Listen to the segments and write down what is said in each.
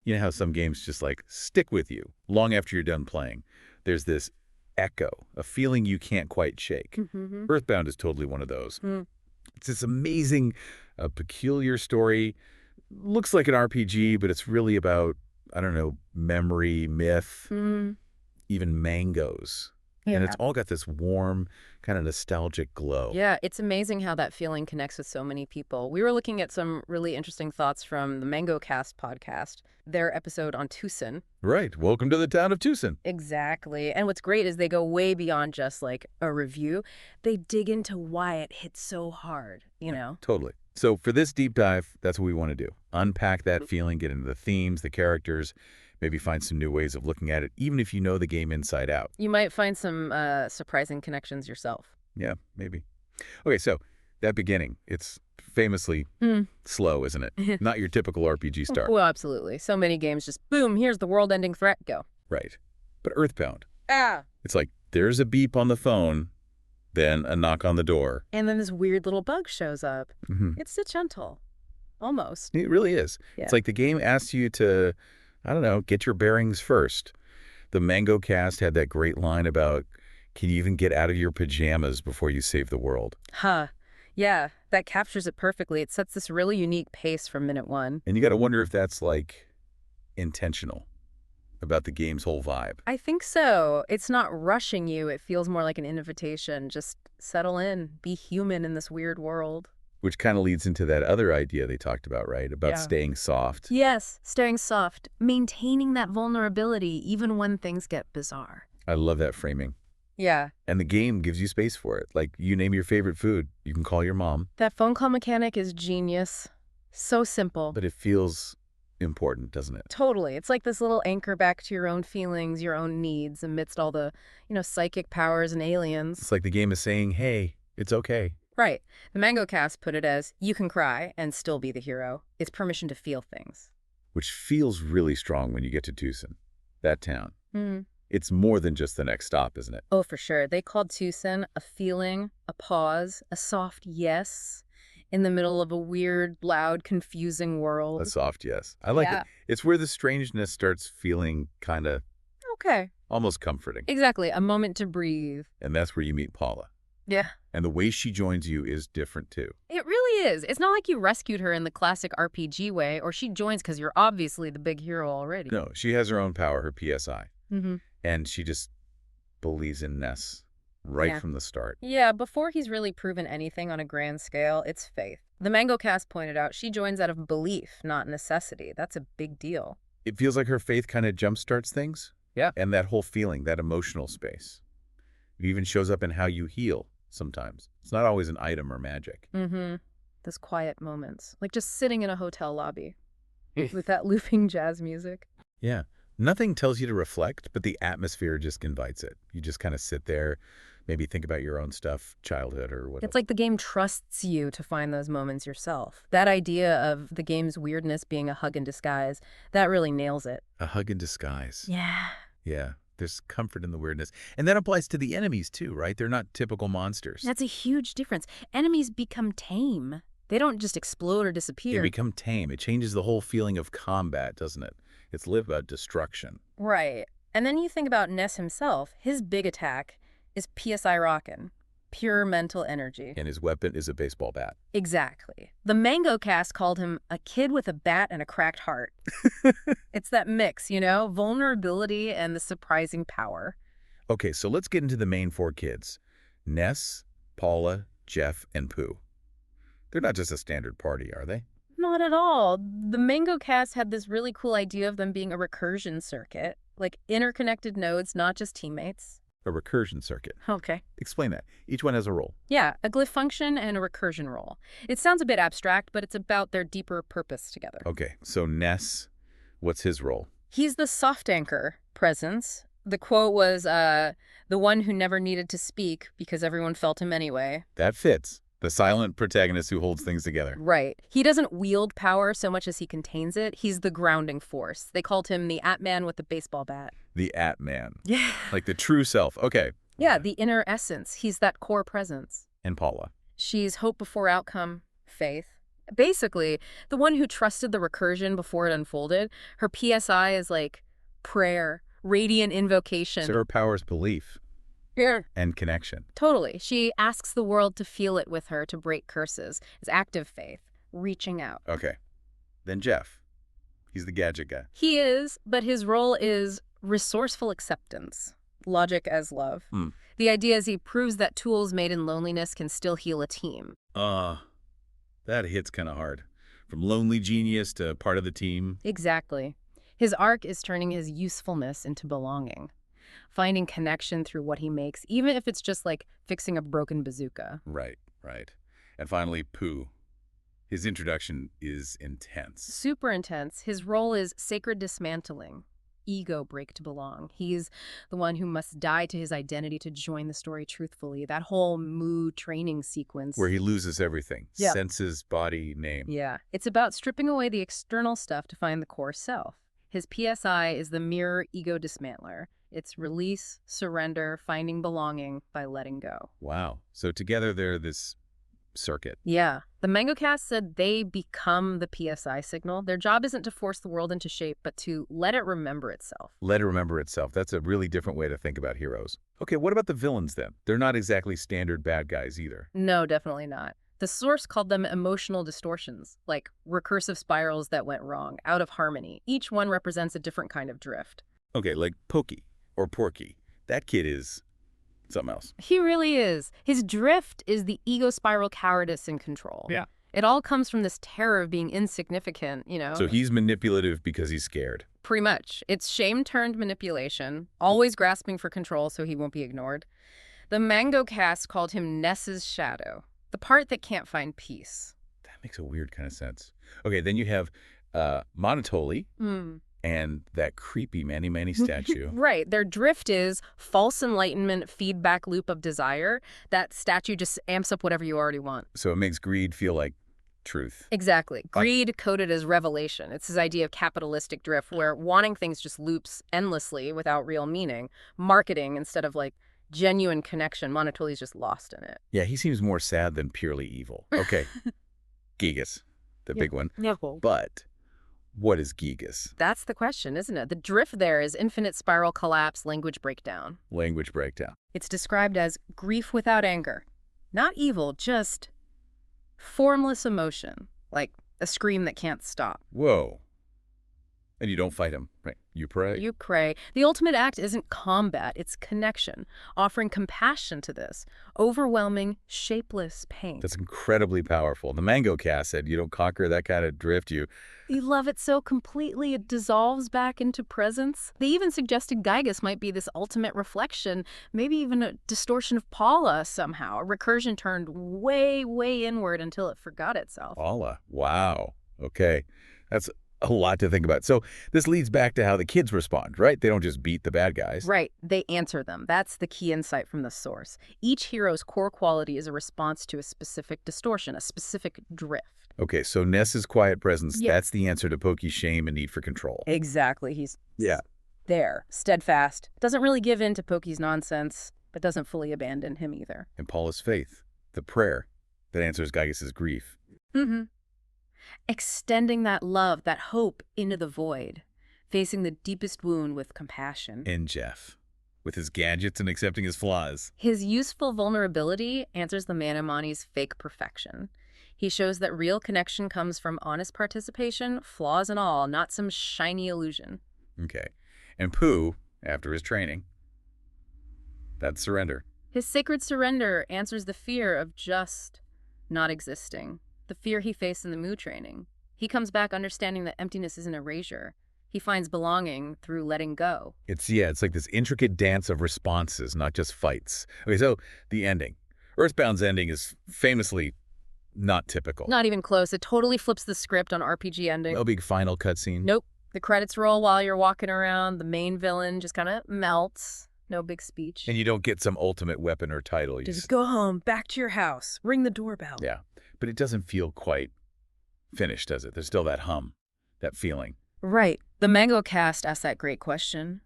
You know how some games just like stick with you long after you're done playing? There's this echo, a feeling you can't quite shake. Mm-hmm. EarthBound is totally one of those. It's this amazing, peculiar story. Looks like an RPG, but it's really about, I don't know, memory, myth, Mm. even mangoes. And Yeah. it's all got this warm, kind of nostalgic glow. Yeah, it's amazing how that feeling connects with so many people. We were looking at some really interesting thoughts from the Mango Cast podcast, their episode on Twoson. Right. Welcome to the Town of Twoson. Exactly. And what's great is they go way beyond just like a review. They dig into why it hits so hard, you know? Totally. So for this deep dive, that's what we want to do. Unpack that feeling, get into the themes, the characters, maybe find some new ways of looking at it, even if you know the game inside out. You might find some surprising connections yourself. Yeah, maybe. Okay, so that beginning, it's famously slow, isn't it? Not your typical RPG start. Well, absolutely. So many games just, boom, here's the world-ending threat, go. Right. But EarthBound, Ah! it's like there's a beep on the phone, then a knock on the door. And then this weird little bug shows up. Mm-hmm. It's so gentle. Almost. It really is. Yeah. It's like the game asks you to, I don't know, get your bearings first. The Mango Cast had that great line about, can you even get out of your pajamas before you save the world? Huh. Yeah, that captures it perfectly. It sets this really unique pace from minute one. And you got to wonder if that's like intentional about the game's whole vibe. I think so. It's not rushing you. It feels more like an invitation. Just settle in, be human in this weird world. Which kind of leads into that other idea they talked about, right? About Yeah. staying soft. Yes, staying soft, maintaining that vulnerability even when things get bizarre. I love that framing. Yeah, And the game gives you space for it. Like, you name your favorite food, you can call your mom, that phone call mechanic is genius. So simple. but it feels important, doesn't it? Totally. It's like this little anchor back to your own feelings, your own needs amidst all the, psychic powers and aliens. It's like the game is saying, hey, it's okay. Right. The Mango Cast put it as, you can cry and still be the hero. It's permission to feel things. Which feels really strong when you get to Twoson, that town. Hmm. It's more than just the next stop, isn't it? Oh, for sure. They called Twoson a feeling, a pause, a soft yes in the middle of a weird, loud, confusing world. A soft yes. I like Yeah. it. It's where the strangeness starts feeling kind of Okay. almost comforting. Exactly. A moment to breathe. And that's where you meet Paula. Yeah. And the way she joins you is different, too. It really is. It's not like you rescued her in the classic RPG way, or she joins because you're obviously the big hero already. No, she has her own power, her PSI. Mm-hmm. And she just believes in Ness right Yeah. from the start. Yeah, before he's really proven anything on a grand scale, it's faith. The Mango Cast pointed out she joins out of belief, not necessity. That's a big deal. It feels like her faith kind of jumpstarts things. Yeah. And that whole feeling, that emotional space. It even shows up in how you heal sometimes. It's not always an item or magic. Mm-hmm. Those quiet moments, like just sitting in a hotel lobby with that looping jazz music. Yeah. Nothing tells you to reflect, but the atmosphere just invites it. You just kind of sit there, maybe think about your own stuff, childhood or whatever. It's like the game trusts you to find those moments yourself. That idea of the game's weirdness being a hug in disguise, that really nails it. A hug in disguise. Yeah. Yeah. There's comfort in the weirdness. And that applies to the enemies too, right? They're not typical monsters. That's a huge difference. Enemies become tame. They don't just explode or They disappear. become tame. It changes the whole feeling of combat, doesn't it? It's live about destruction. Right. And then you think about Ness himself. His big attack is PSI Rockin'. Pure mental energy. And his weapon is a baseball bat. Exactly. The Mango Cast called him a kid with a bat and a cracked heart. It's that mix, vulnerability and the surprising power. Okay, so let's get into the main four kids. Ness, Paula, Jeff, and Pooh. They're not just a standard party, are they? Not at all. The Mango Cast had this really cool idea of them being a recursion circuit, like interconnected nodes, not just teammates. A recursion circuit. Okay. Explain that. Each one has a role. Yeah, a glyph function and a recursion role. It sounds a bit abstract, but it's about their deeper purpose together. Okay, so Ness, what's his role? He's the soft anchor presence. The quote was, the one who never needed to speak because everyone felt him anyway. That fits. The silent protagonist who holds things together. Right. He doesn't wield power so much as he contains it. He's the grounding force. They called him the At-Man with the baseball bat. The At-Man. Yeah. Like the true self. Okay. Yeah, the inner essence. He's that core presence. And Paula. She's hope before outcome, faith. Basically, the one who trusted the recursion before it unfolded, her PSI is like prayer, radiant So invocation. her power's belief Yeah. and connection. Totally. She asks the world to feel it with her to break curses. It's active faith, reaching out. Okay. Then Jeff. He's the gadget guy. He is, but his role is resourceful acceptance, logic as love. The idea is he proves that tools made in loneliness can still heal a team. That hits kind of hard. From lonely genius to part of the team. Exactly. His arc is turning his usefulness into belonging, finding connection through what he makes, even if it's just like fixing a broken bazooka. Right. And finally, Pooh. His introduction is intense. Super intense. His role is sacred dismantling, ego break to belong. He's the one who must die to his identity to join the story truthfully. That whole mood training sequence. Where he loses everything. Yeah. Senses, body, name. Yeah. It's about stripping away the external stuff to find the core self. His PSI is the mirror ego dismantler. It's release, surrender, finding belonging by letting go. Wow. So together they're this circuit. Yeah. The Mango Cast said they become the PSI signal. Their job isn't to force the world into shape, but to let it remember itself. Let it remember itself. That's a really different way to think about heroes. Okay, what about the villains then? They're not exactly standard bad guys either. No, definitely not. The source called them emotional distortions, like recursive spirals that went wrong, out of harmony. Each one represents a different kind of drift. Okay, like Pokey or Porky. That kid is something else. He really is. His drift is the ego spiral cowardice and control. Yeah. It all comes from this terror of being insignificant, So he's manipulative because he's scared. Pretty much. It's shame-turned manipulation, always grasping for control so he won't be ignored. The Mango Cast called him Ness's shadow, the part that can't find peace. That makes a weird kind of sense. Okay, then you have Monotoli and that creepy Many statue. Right. Their drift is false enlightenment, feedback loop of desire. That statue just amps up whatever you already want. So it makes greed feel like truth. Exactly. Greed coded as revelation. It's this idea of capitalistic drift where wanting things just loops endlessly without real meaning. Marketing instead of like genuine connection. Monotoli's just lost in it. Yeah, he seems more sad than purely evil. Okay. Gigas, the big one. Yeah. But what is Gigas? That's the question, isn't it? The drift there is infinite spiral collapse, language breakdown. Language breakdown. It's described as grief without anger. Not evil, just formless emotion, like a scream that can't stop. Whoa. And you don't fight him, right? You pray. You pray. The ultimate act isn't combat, it's connection, offering compassion to this overwhelming, shapeless pain. That's incredibly powerful. The Mango Cast said you don't conquer that kind of drift, You love it so completely it dissolves back into presence. They even suggested Gygas might be this ultimate reflection, maybe even a distortion of Paula somehow. A recursion turned way, way inward until it forgot itself. Paula. Wow. Okay. That's a lot to think about. So this leads back to how the kids respond, right? They don't just beat the bad guys. Right. They answer them. That's the key insight from the source. Each hero's core quality is a response to a specific distortion, a specific drift. Okay, so Ness's quiet presence, that's the answer to Pokey's shame and need for control. Exactly. He's there, steadfast, doesn't really give in to Pokey's nonsense, but doesn't fully abandon him either. And Paula's faith, the prayer that answers Gygas's grief. Extending that love, that hope into the void, facing the deepest wound with compassion. And Jeff, with his gadgets and accepting his flaws. His useful vulnerability answers the Manamani's fake perfection. He shows that real connection comes from honest participation, flaws and all, not some shiny illusion. Okay. And Pooh, after his training, that's surrender. His sacred surrender answers the fear of just not existing, the fear he faced in the Mu training. He comes back understanding that emptiness isn't erasure. He finds belonging through letting go. It's like this intricate dance of responses, not just fights. Okay, so the ending. EarthBound's ending is famously not typical. Not even close. It totally flips the script on RPG ending. No big final cutscene. Nope. The credits roll while you're walking around. The main villain just kind of melts. No big speech. And you don't get some ultimate weapon or title. You just go home, back to your house, ring the doorbell. Yeah, but it doesn't feel quite finished, does it? There's still that hum, that feeling. Right. The Mango Cast asked that great question.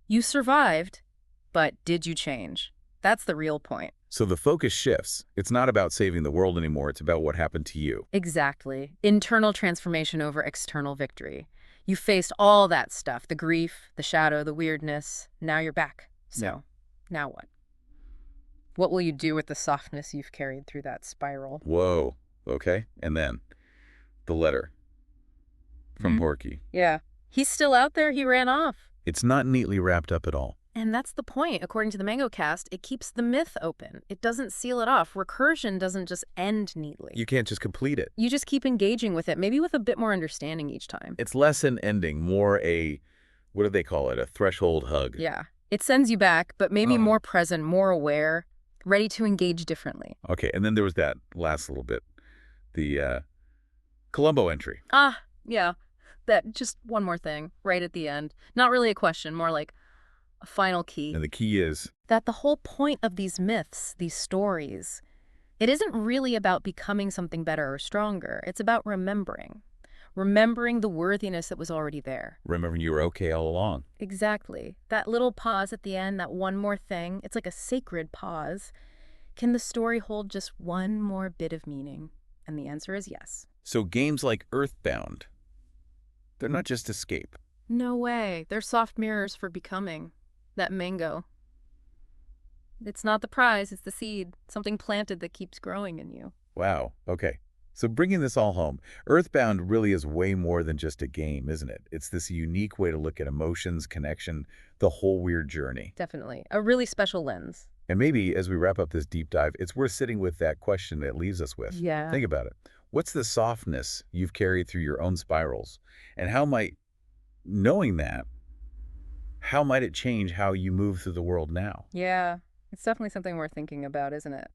You survived, but did you change? That's the real point. So the focus shifts. It's not about saving the world anymore. It's about what happened to you. Exactly. Internal transformation over external victory. You faced all that stuff, the grief, the shadow, the weirdness. Now you're back. So, now what? What will you do with the softness you've carried through that spiral? Whoa. Okay. And then the letter from Porky. Yeah. He's still out there. He ran off. It's not neatly wrapped up at all. And that's the point. According to the Mango Cast, it keeps the myth open. It doesn't seal it off. Recursion doesn't just end neatly. You can't just complete it. You just keep engaging with it, maybe with a bit more understanding each time. It's less an ending, more a, what do they call it, a threshold hug. Yeah. It sends you back, but maybe more present, more aware, ready to engage differently. Okay, and then there was that last little bit, the Columbo entry. Ah, yeah. That just one more thing right at the end. Not really a question, more like a final key. And the key is? That the whole point of these myths, these stories, it isn't really about becoming something better or stronger. It's about remembering. Remembering the worthiness that was already there. Remembering you were okay all along. Exactly. That little pause at the end, that one more thing, it's like a sacred pause. Can the story hold just one more bit of meaning? And the answer is yes. So games like EarthBound, they're not just escape. No way. They're soft mirrors for becoming. That mango. It's not the prize, it's the seed. Something planted that keeps growing in you. Wow. Okay. So bringing this all home, EarthBound really is way more than just a game, isn't it? It's this unique way to look at emotions, connection, the whole weird journey. Definitely. A really special lens. And maybe as we wrap up this deep dive, it's worth sitting with that question that leaves us with. Yeah. Think about it. What's the softness you've carried through your own spirals? And how might, knowing that, how might it change how you move through the world now? Yeah. It's definitely something worth thinking about, isn't it?